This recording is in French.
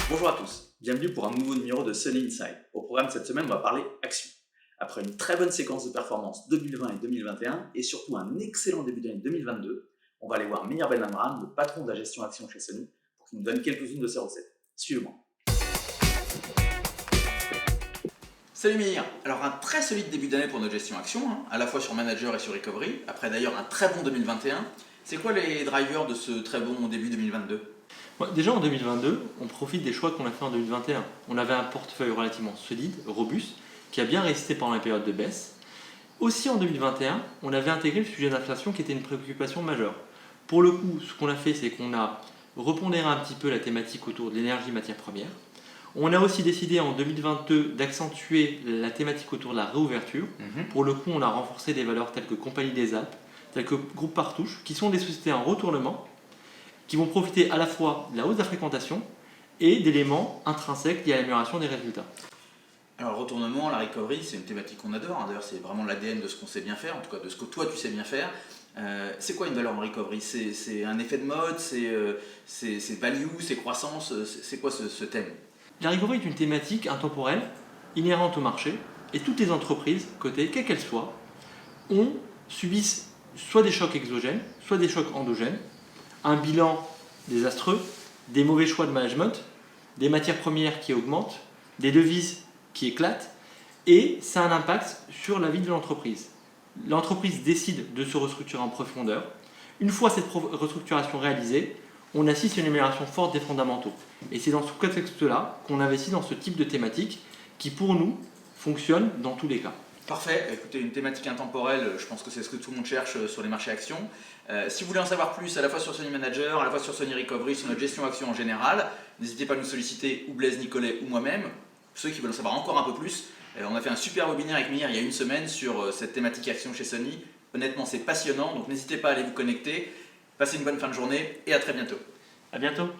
Bonjour à tous, bienvenue pour un nouveau numéro de Sunny Inside. Au programme cette semaine, on va parler action. Après une très bonne séquence de performance 2020 et 2021 et surtout un excellent début d'année 2022, on va aller voir Meir Ben Amram, le patron de la gestion action chez Sony, pour qu'il nous donne quelques-unes de ses recettes. Suivez-moi. Salut Meir. Alors un très solide début d'année pour notre gestion action, à la fois sur Manager et sur Recovery, après d'ailleurs un très bon 2021. C'est quoi les drivers de ce très bon début 2022? Déjà en 2022, on profite des choix qu'on a fait en 2021. On avait un portefeuille relativement solide, robuste, qui a bien résisté pendant les périodes de baisse. Aussi en 2021, on avait intégré le sujet d'inflation qui était une préoccupation majeure. Pour le coup, ce qu'on a fait, c'est qu'on a repondéré un petit peu la thématique autour de l'énergie matière première. On a aussi décidé en 2022 d'accentuer la thématique autour de la réouverture. Pour le coup, on a renforcé des valeurs telles que Compagnie des Alpes, telles que Groupe Partouche, qui sont des sociétés en retournement, qui vont profiter à la fois de la hausse de la fréquentation et d'éléments intrinsèques liés à l'amélioration des résultats. Alors le retournement, la recovery, c'est une thématique qu'on adore, d'ailleurs c'est vraiment l'ADN de ce qu'on sait bien faire, en tout cas de ce que toi tu sais bien faire. C'est quoi une valeur en recovery? C'est un effet de mode, c'est value, c'est croissance, c'est quoi ce thème? La recovery est une thématique intemporelle, inhérente au marché, et toutes les entreprises, cotées, quelles qu'elles soient, subissent soit des chocs exogènes, soit des chocs endogènes, un bilan désastreux, des mauvais choix de management, des matières premières qui augmentent, des devises qui éclatent, et ça a un impact sur la vie de l'entreprise. L'entreprise décide de se restructurer en profondeur. Une fois cette restructuration réalisée, on assiste à une amélioration forte des fondamentaux. Et c'est dans ce contexte-là qu'on investit dans ce type de thématique qui, pour nous, fonctionne dans tous les cas. Parfait, écoutez, une thématique intemporelle, je pense que c'est ce que tout le monde cherche sur les marchés actions. Si vous voulez en savoir plus, à la fois sur Sony Manager, à la fois sur Sony Recovery, sur notre gestion action en général, n'hésitez pas à nous solliciter, ou Blaise Nicolet ou moi-même. Ceux qui veulent en savoir encore un peu plus, on a fait un super webinaire avec Meir il y a une semaine sur cette thématique action chez Sony. Honnêtement, c'est passionnant, donc n'hésitez pas à aller vous connecter. Passez une bonne fin de journée et à très bientôt. À bientôt.